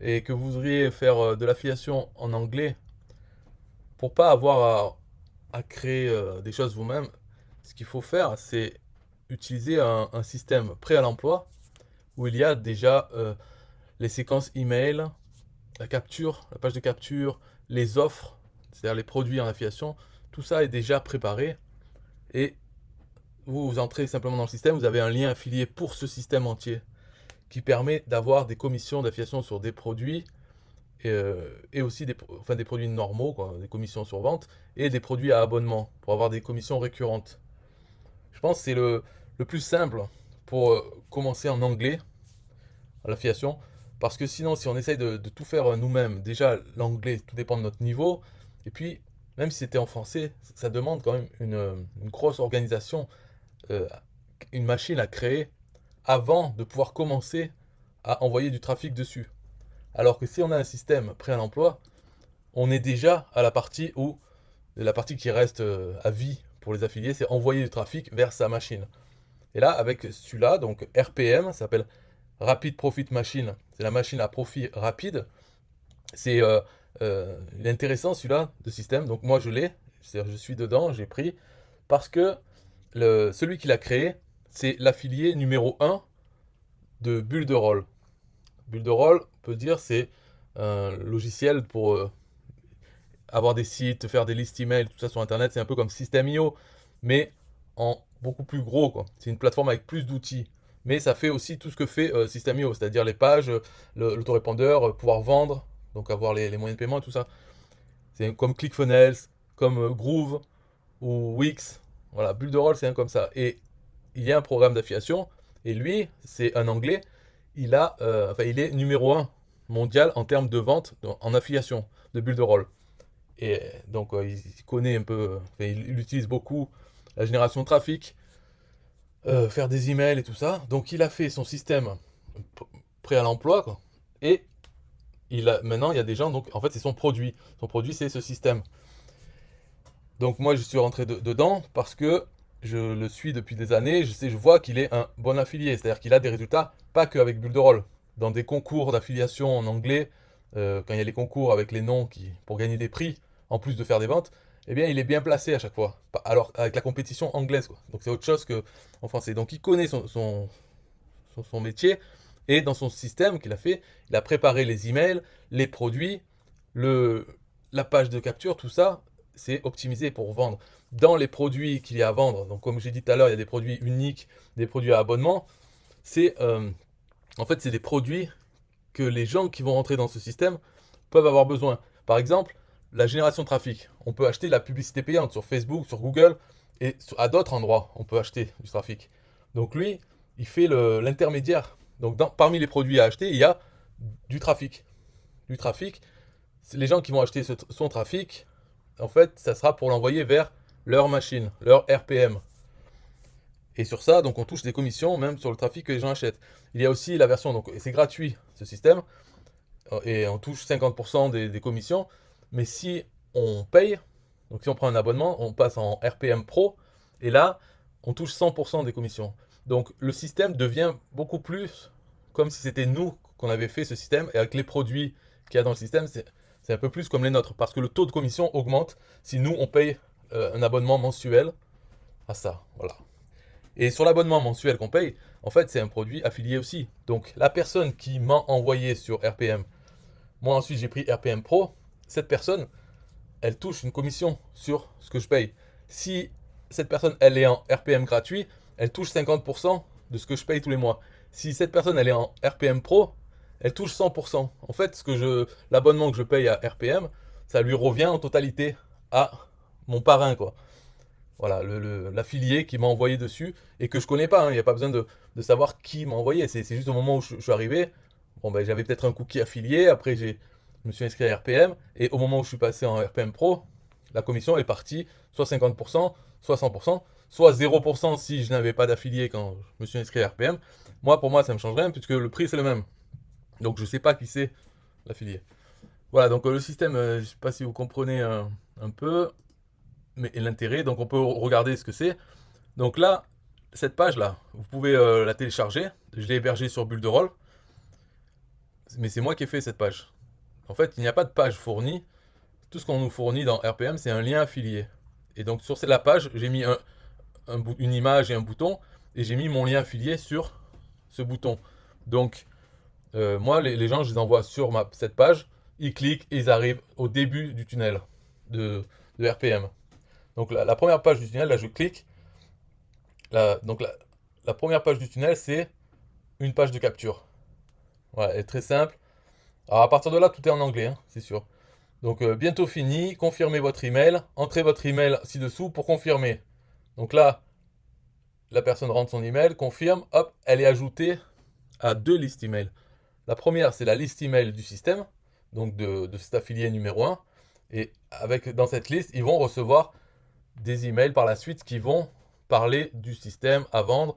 et que vous voudriez faire de l'affiliation en anglais pour pas avoir à créer des choses vous-même, ce qu'il faut faire, c'est utiliser un système prêt à l'emploi où il y a déjà les séquences email, la capture, la page de capture, les offres, c'est-à-dire les produits en affiliation. Tout ça est déjà préparé et vous entrez simplement dans le système, vous avez un lien affilié pour ce système entier qui permet d'avoir des commissions d'affiliation sur des produits et aussi des produits normaux, quoi, des commissions sur vente et des produits à abonnement pour avoir des commissions récurrentes. Je pense que c'est le plus simple pour commencer en anglais à l'affiliation parce que sinon, si on essaye de tout faire nous-mêmes, déjà l'anglais, tout dépend de notre niveau. Et puis, même si c'était en français, ça demande quand même une grosse organisation, euh, une machine à créer avant de pouvoir commencer à envoyer du trafic dessus. Alors que si on a un système prêt à l'emploi, on est déjà à la partie où la partie qui reste à vie pour les affiliés, c'est envoyer du trafic vers sa machine. Et là, avec celui-là, donc RPM, ça s'appelle Rapid Profit Machine, c'est la machine à profit rapide. C'est il est intéressant celui-là de système. Donc moi je l'ai, c'est-à-dire je suis dedans, j'ai pris parce que celui qui l'a créé, c'est l'affilié numéro un de Bulle de Roll. Bulle de Roll, on peut dire, c'est un logiciel pour avoir des sites, faire des listes email, tout ça sur Internet. C'est un peu comme System.io, mais en beaucoup plus gros, quoi. C'est une plateforme avec plus d'outils. Mais ça fait aussi tout ce que fait System.io, c'est-à-dire les pages, l'autorépondeur, pouvoir vendre, donc avoir les moyens de paiement et tout ça. C'est comme ClickFunnels, comme Groove ou Wix. Voilà, Bulle de Roll, c'est un comme ça. Et il y a un programme d'affiliation, et lui, c'est un anglais, il est numéro un mondial en termes de vente en affiliation de Bulle de Roll. Et donc, il connaît un peu, il utilise beaucoup la génération de trafic, faire des emails et tout ça. Donc, il a fait son système prêt à l'emploi, quoi. Et maintenant, il y a des gens, donc en fait, c'est son produit. Son produit, c'est ce système. Donc, moi, je suis rentré dedans parce que je le suis depuis des années. Je vois qu'il est un bon affilié. C'est-à-dire qu'il a des résultats, pas qu'avec Bulle de Roll. Dans des concours d'affiliation en anglais, quand il y a les concours avec les noms pour gagner des prix, en plus de faire des ventes, eh bien, il est bien placé à chaque fois. Alors, avec la compétition anglaise, quoi. Donc, c'est autre chose qu'en français. Donc, il connaît son métier. Et dans son système qu'il a fait, il a préparé les emails, les produits, le, la page de capture, tout ça, c'est optimisé pour vendre. Dans les produits qu'il y a à vendre, donc comme j'ai dit tout à l'heure, il y a des produits uniques, des produits à abonnement, c'est en fait c'est des produits que les gens qui vont rentrer dans ce système peuvent avoir besoin. Par exemple, la génération de trafic. On peut acheter de la publicité payante sur Facebook, sur Google et à d'autres endroits, on peut acheter du trafic. Donc lui, il fait l'intermédiaire. Donc parmi les produits à acheter, il y a du trafic. Du trafic, les gens qui vont acheter son trafic, en fait, ça sera pour l'envoyer vers leur machine, leur RPM. Et sur ça, donc on touche des commissions même sur le trafic que les gens achètent. Il y a aussi la version, donc c'est gratuit ce système, et on touche 50% des commissions. Mais si on paye, donc si on prend un abonnement, on passe en RPM Pro, et là, on touche 100% des commissions. Donc le système devient beaucoup plus comme si c'était nous qu'on avait fait ce système, et avec les produits qu'il y a dans le système, c'est un peu plus comme les nôtres, parce que le taux de commission augmente si nous, on paye un abonnement mensuel à ça. Voilà. Et sur l'abonnement mensuel qu'on paye, en fait, c'est un produit affilié aussi. Donc la personne qui m'a envoyé sur RPM, moi ensuite j'ai pris RPM Pro, cette personne, elle touche une commission sur ce que je paye. Si cette personne, elle est en RPM gratuit, elle touche 50% de ce que je paye tous les mois. Si cette personne, elle est en RPM Pro, elle touche 100%. En fait, l'abonnement que je paye à RPM, ça lui revient en totalité à mon parrain, quoi. Voilà, l'affilié qui m'a envoyé dessus et que je connais pas, hein. Il n'y a pas besoin de savoir qui m'a envoyé. C'est juste au moment où je suis arrivé, bon, ben, j'avais peut-être un cookie affilié, après je me suis inscrit à RPM, et au moment où je suis passé en RPM Pro, la commission est partie soit 50%, soit 100%, soit 0% si je n'avais pas d'affilié quand je me suis inscrit à RPM. Moi, pour moi, ça ne me change rien puisque le prix c'est le même. Donc je ne sais pas qui c'est l'affilié. Voilà, donc le système, je ne sais pas si vous comprenez un peu mais l'intérêt. Donc on peut regarder ce que c'est. Donc là, cette page-là, vous pouvez la télécharger. Je l'ai hébergée sur Bulle de Roll. mais c'est moi qui ai fait cette page. En fait, il n'y a pas de page fournie. Tout ce qu'on nous fournit dans RPM, c'est un lien affilié. Et donc sur la page, j'ai mis une image et un bouton, et j'ai mis mon lien affilié sur ce bouton. Donc moi, les gens, je les envoie sur cette page, ils cliquent et ils arrivent au début du tunnel de RPM. Donc la première page du tunnel, là je clique. Donc la première page du tunnel, c'est une page de capture. Voilà, elle est très simple. Alors à partir de là, tout est en anglais, hein, c'est sûr. Donc bientôt fini, confirmez votre email, entrez votre email ci-dessous pour confirmer. Donc là, la personne rentre son email, confirme, hop, elle est ajoutée à 2 listes email. La première, c'est la liste email du système, donc de cet affilié numéro 1. Et dans cette liste, ils vont recevoir des emails par la suite qui vont parler du système à vendre,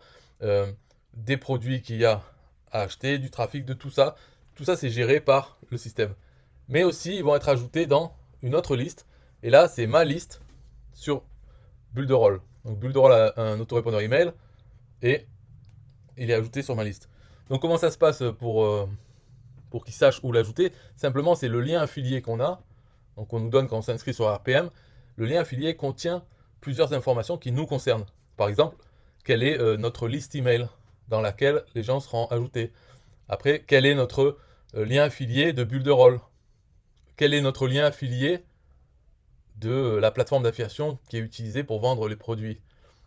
des produits qu'il y a à acheter, du trafic, de tout ça. Tout ça, c'est géré par le système. Mais aussi, ils vont être ajoutés dans une autre liste. Et là, c'est ma liste sur Builderall. Donc Builderall a un autorépondeur email et il est ajouté sur ma liste. Donc comment ça se passe pour qu'ils sachent où l'ajouter? Simplement, c'est le lien affilié qu'on a. Donc on nous donne quand on s'inscrit sur RPM. Le lien affilié contient plusieurs informations qui nous concernent. Par exemple, quelle est notre liste email dans laquelle les gens seront ajoutés. Après, quel est notre lien affilié de Builderall? Quel est notre lien affilié de la plateforme d'affiliation qui est utilisée pour vendre les produits?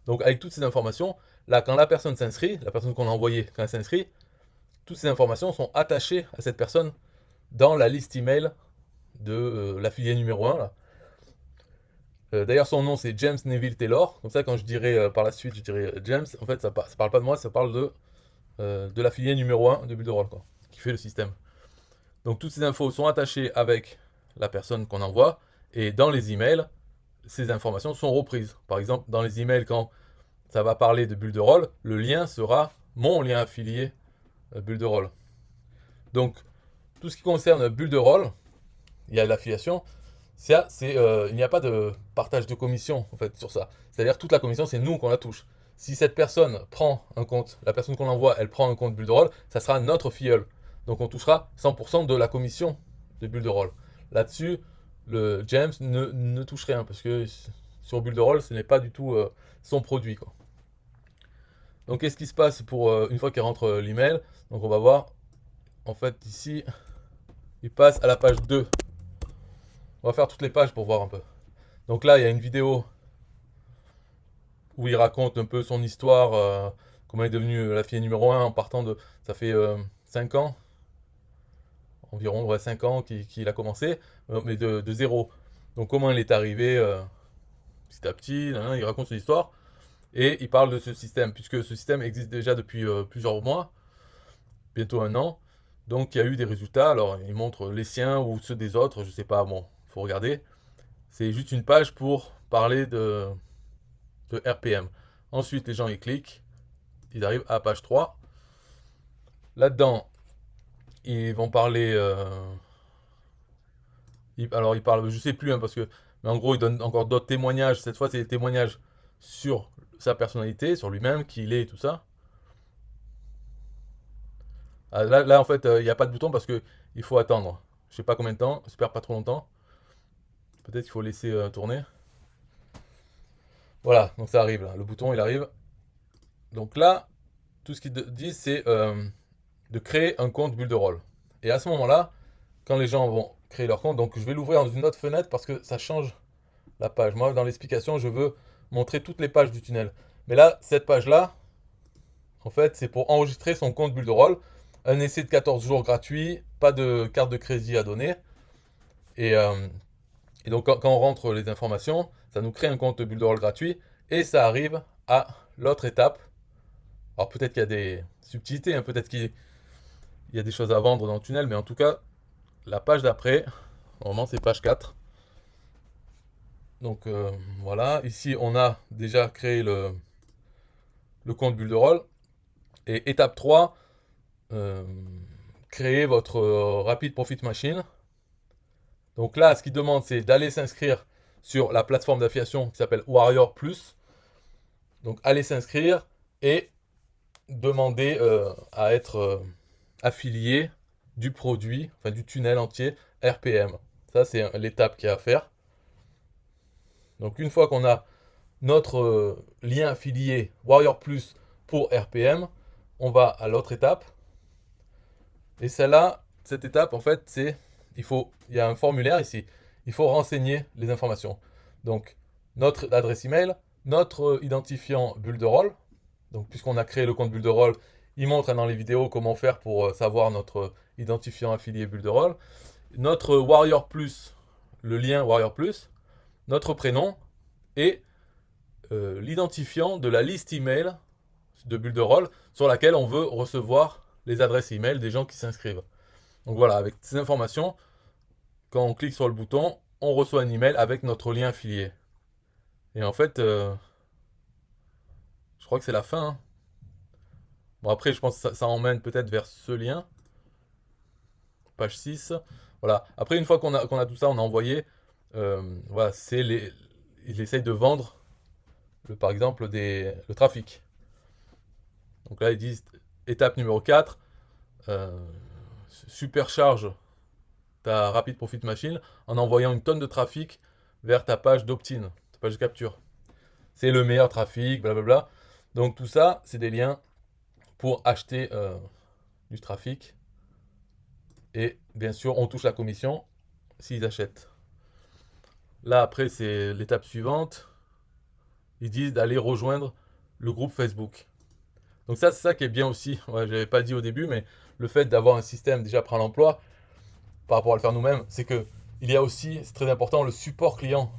Donc avec toutes ces informations, là quand la personne s'inscrit, la personne qu'on a envoyée quand elle s'inscrit, toutes ces informations sont attachées à cette personne dans la liste email de l'affilié numéro 1 là. D'ailleurs, son nom c'est James Neville Taylor. Comme ça, quand je dirai par la suite, je dirai James. En fait, ça parle pas de moi, ça parle de l'affilié numéro 1 de Builderall, quoi, qui fait le système. Donc, toutes ces infos sont attachées avec la personne qu'on envoie. Et dans les emails, ces informations sont reprises. Par exemple, dans les emails, quand ça va parler de Builderall, le lien sera mon lien affilié Builderall. Donc, tout ce qui concerne Builderall, il y a l'affiliation. Il n'y a pas de partage de commission en fait sur ça. C'est-à-dire toute la commission, c'est nous qu'on la touche. Si cette personne prend un compte, la personne qu'on envoie, elle prend un compte Builderall, ça sera notre filleul. Donc on touchera 100% de la commission de Builderall. Là-dessus, le James ne touche rien parce que sur Builderall, ce n'est pas du tout son produit, quoi. Donc qu'est-ce qui se passe pour une fois qu'il rentre l'email? Donc on va voir, en fait ici, il passe à la page 2. On va faire toutes les pages pour voir un peu. Donc là, il y a une vidéo où il raconte un peu son histoire, comment il est devenu l'affilié numéro 1 en partant de... Ça fait 5 ans, environ, ouais, 5 ans qu'il a commencé, mais de zéro. Donc comment il est arrivé petit à petit, il raconte son histoire, et il parle de ce système, puisque ce système existe déjà depuis plusieurs mois, bientôt un an. Donc il y a eu des résultats, alors il montre les siens ou ceux des autres, je sais pas, bon, faut regarder. C'est juste une page pour parler de RPM. Ensuite, les gens y cliquent, ils arrivent à page 3. Là-dedans, ils vont parler. Alors, ils parlent, je sais plus, hein, mais en gros, ils donnent encore d'autres témoignages. Cette fois, c'est des témoignages sur sa personnalité, sur lui-même, qui il est et tout ça. Ah, là, en fait, il n'y a pas de bouton parce que il faut attendre. Je sais pas combien de temps, j'espère pas trop longtemps. Peut-être qu'il faut laisser tourner. Voilà, donc ça arrive là. Le bouton, il arrive. Donc là, tout ce qu'ils disent, c'est de créer un compte Builderall. Et à ce moment-là, quand les gens vont créer leur compte, donc je vais l'ouvrir dans une autre fenêtre parce que ça change la page. Moi, dans l'explication, je veux montrer toutes les pages du tunnel. Mais là, cette page-là, en fait, c'est pour enregistrer son compte Builderall. Un essai de 14 jours gratuit, pas de carte de crédit à donner. Et, euh, et donc, quand on rentre les informations, ça nous crée un compte Builderall gratuit. Et ça arrive à l'autre étape. Alors peut-être qu'il y a des subtilités, hein, peut-être qu'il y a des choses à vendre dans le tunnel, mais en tout cas, la page d'après, normalement c'est page 4. Donc voilà, ici on a déjà créé le compte Builderall. Et étape 3, créer votre Rapid Profit Machine. Donc là, ce qu'il demande, c'est d'aller s'inscrire sur la plateforme d'affiliation qui s'appelle Warrior Plus. Donc allez s'inscrire et demander à être affilié du produit, enfin du tunnel entier RPM. Ça, c'est l'étape qu'il y a à faire. Donc une fois qu'on a notre lien affilié Warrior Plus pour RPM, on va à l'autre étape. Et celle-là, cette étape, en fait, c'est il y a un formulaire ici. Il faut renseigner les informations. Donc, notre adresse email, notre identifiant bulle de rôle. Donc, puisqu'on a créé le compte bulle de rôle, il montre dans les vidéos comment faire pour savoir notre identifiant affilié bulle de rôle. Notre Warrior Plus, le lien Warrior Plus, notre prénom et l'identifiant de la liste email de bulle de rôle sur laquelle on veut recevoir les adresses email des gens qui s'inscrivent. Donc voilà, avec ces informations, quand on clique sur le bouton, on reçoit un email avec notre lien affilié. Et en fait, je crois que c'est la fin, hein. Bon, après, je pense que ça emmène peut-être vers ce lien, page 6. Voilà. Après, une fois qu'on a tout ça, on a envoyé, voilà, il essaye de vendre, par exemple, le trafic. Donc là, ils disent, étape numéro 4, supercharge ta Rapid Profit Machine en envoyant une tonne de trafic vers ta page d'opt-in, ta page de capture. C'est le meilleur trafic, blablabla. Donc tout ça, c'est des liens pour acheter du trafic. Et bien sûr, on touche la commission s'ils achètent. Là, après, c'est l'étape suivante. Ils disent d'aller rejoindre le groupe Facebook. Donc ça, c'est ça qui est bien aussi. Ouais, je l'avais pas dit au début, mais le fait d'avoir un système déjà prêt à l'emploi, par rapport à le faire nous-mêmes, c'est que il y a aussi, c'est très important, le support client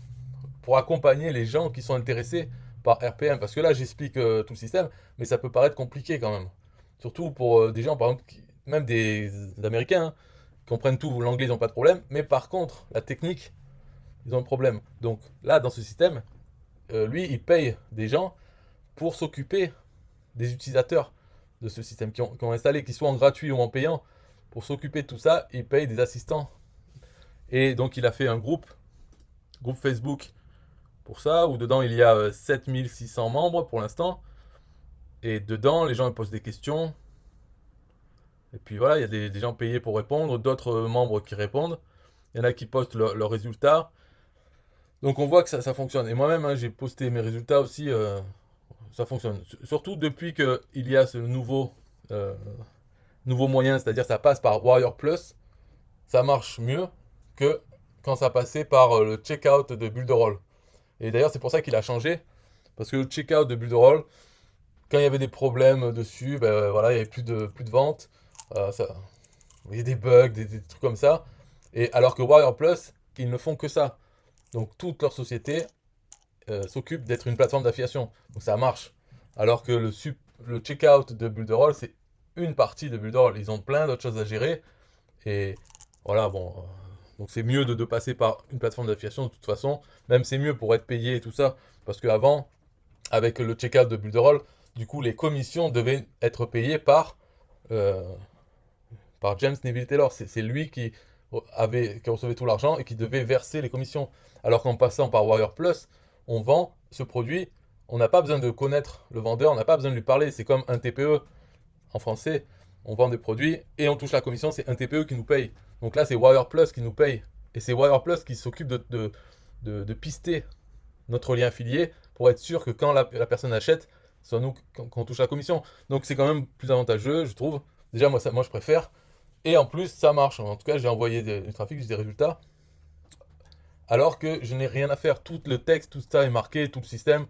pour accompagner les gens qui sont intéressés par RPM. Parce que là, j'explique tout le système, mais ça peut paraître compliqué quand même. Surtout pour des gens, par exemple, même des Américains, hein, qui comprennent tout, l'anglais, ils n'ont pas de problème. Mais par contre, la technique, ils ont un problème. Donc là, dans ce système, lui, il paye des gens pour s'occuper des utilisateurs de ce système, qui ont installé, qu'ils soient en gratuit ou en payant. Pour s'occuper de tout ça, il paye des assistants. Et donc, il a fait un groupe Facebook pour ça, où dedans il y a 7600 membres pour l'instant. Et dedans, les gens ils posent des questions. Et puis voilà, il y a des gens payés pour répondre, d'autres membres qui répondent. Il y en a qui postent leurs résultats. Donc on voit que ça fonctionne. Et moi-même, hein, j'ai posté mes résultats aussi. Ça fonctionne. Surtout depuis qu'il y a ce nouveau moyen, c'est-à-dire ça passe par Warrior Plus. Ça marche mieux que quand ça passait par le checkout de Bulle de Roll. Et d'ailleurs, c'est pour ça qu'il a changé. Parce que le checkout de Bulle de Roll, quand il y avait des problèmes dessus, ben voilà, il n'y avait plus de ventes. Il y a des bugs, des trucs comme ça. Et alors que Warrior Plus, ils ne font que ça. Donc toute leur société s'occupe d'être une plateforme d'affiliation. Donc ça marche. Alors que le checkout de Bulle de Roll, c'est une partie de Bulle de Roll. Ils ont plein d'autres choses à gérer. Et voilà, bon. Donc c'est mieux de passer par une plateforme d'affiliation de toute façon. Même c'est mieux pour être payé et tout ça. Parce qu'avant, avec le checkout de Bulle de Roll, du coup, les commissions devaient être payées euh, par James Neville Taylor. C'est lui qui recevait tout l'argent et qui devait verser les commissions. Alors qu'en passant par Warrior Plus, on vend ce produit. On n'a pas besoin de connaître le vendeur, on n'a pas besoin de lui parler. C'est comme un TPE en français. On vend des produits et on touche la commission, c'est un TPE qui nous paye. Donc là, c'est Warrior Plus qui nous paye. Et c'est Warrior Plus qui s'occupe de pister notre lien affilié pour être sûr que quand la personne achète, soit nous qu'on touche la commission. Donc c'est quand même plus avantageux, je trouve. Déjà, moi je préfère. Et en plus, ça marche. En tout cas, j'ai envoyé du trafic, j'ai des résultats. Alors que je n'ai rien à faire. Tout le texte, tout ça est marqué, tout le système.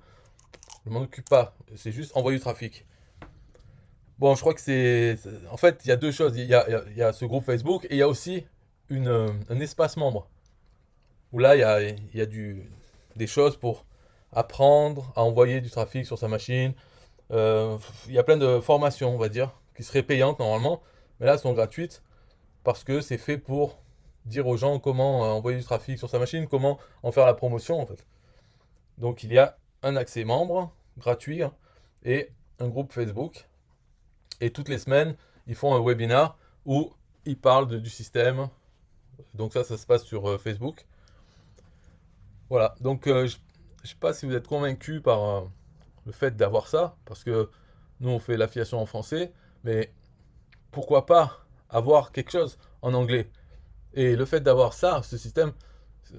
Je ne m'en occupe pas. C'est juste envoyer du trafic. Bon, je crois que c'est. En fait, il y a deux choses. Il y a ce groupe Facebook et il y a aussi un espace membre. Où là, il y a des choses pour apprendre à envoyer du trafic sur sa machine. Il y a plein de formations, on va dire, qui seraient payantes normalement. Mais là, elles sont gratuites parce que c'est fait pour dire aux gens comment envoyer du trafic sur sa machine, comment en faire la promotion en fait. Donc il y a un accès membre gratuit, hein, et un groupe Facebook. Et toutes les semaines, ils font un webinar où ils parlent du système. Donc ça se passe sur Facebook. Voilà, donc je ne sais pas si vous êtes convaincu par le fait d'avoir ça, parce que nous on fait l'affiliation en français, mais pourquoi pas avoir quelque chose en anglais. Et le fait d'avoir ça, ce système,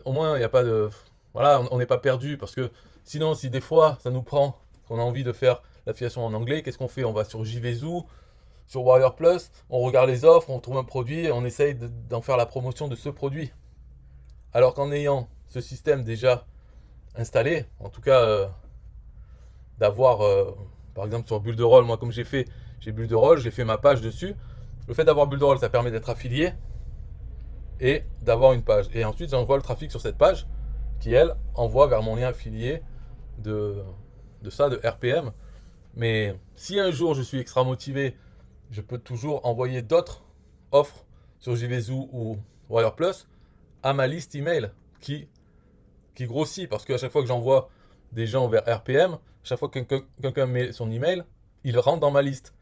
au moins il n'y a pas de... Voilà, on n'est pas perdu parce que sinon, si des fois ça nous prend, qu'on a envie de faire l'affiliation en anglais, qu'est-ce qu'on fait? On va sur JVZoo, sur Warrior Plus, on regarde les offres, on trouve un produit et on essaye d'en faire la promotion de ce produit. Alors qu'en ayant ce système déjà installé, en tout cas d'avoir, par exemple sur Builderall, moi comme j'ai Builderall, j'ai fait ma page dessus. Le fait d'avoir Builderall, ça permet d'être affilié et d'avoir une page. Et ensuite, j'envoie le trafic sur cette page qui, elle, envoie vers mon lien affilié de, de ça, de RPM. Mais si un jour je suis extra motivé, je peux toujours envoyer d'autres offres sur JVZoo ou Warrior Plus à ma liste email qui grossit parce qu'à chaque fois que j'envoie des gens vers RPM, chaque fois que quelqu'un met son email, il rentre dans ma liste.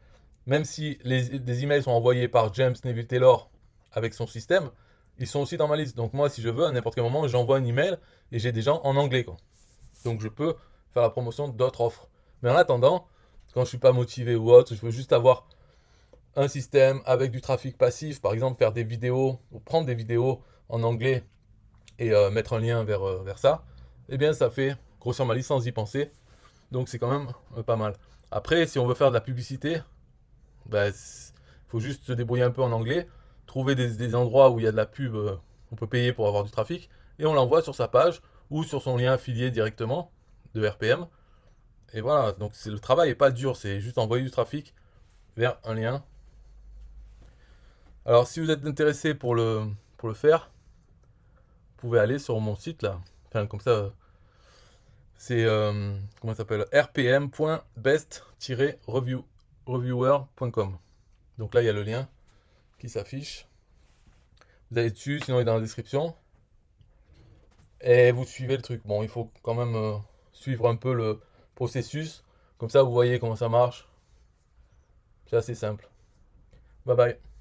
Même si des emails sont envoyés par James Neville Taylor avec son système, ils sont aussi dans ma liste. Donc moi, si je veux, à n'importe quel moment, j'envoie un email et j'ai des gens en anglais, quoi. Donc je peux faire la promotion d'autres offres. Mais en attendant, quand je suis pas motivé ou autre, je veux juste avoir un système avec du trafic passif, par exemple faire des vidéos ou prendre des vidéos en anglais et mettre un lien vers ça, eh bien ça fait grossir ma liste sans y penser. Donc c'est quand même pas mal. Après, si on veut faire de la publicité, bah, faut juste se débrouiller un peu en anglais, trouver des endroits où il y a de la pub, on peut payer pour avoir du trafic, et on l'envoie sur sa page ou sur son lien affilié directement de RPM. Et voilà, donc le travail est pas dur, c'est juste envoyer du trafic vers un lien. Alors si vous êtes intéressé pour le faire, vous pouvez aller sur mon site là. Enfin comme ça, c'est comment ça s'appelle? rpm.best-reviewer.com. Donc là il y a le lien qui s'affiche. Vous allez dessus, sinon il est dans la description. Et vous suivez le truc. Bon, il faut quand même suivre un peu le processus. Comme ça, vous voyez comment ça marche. C'est assez simple. Bye bye.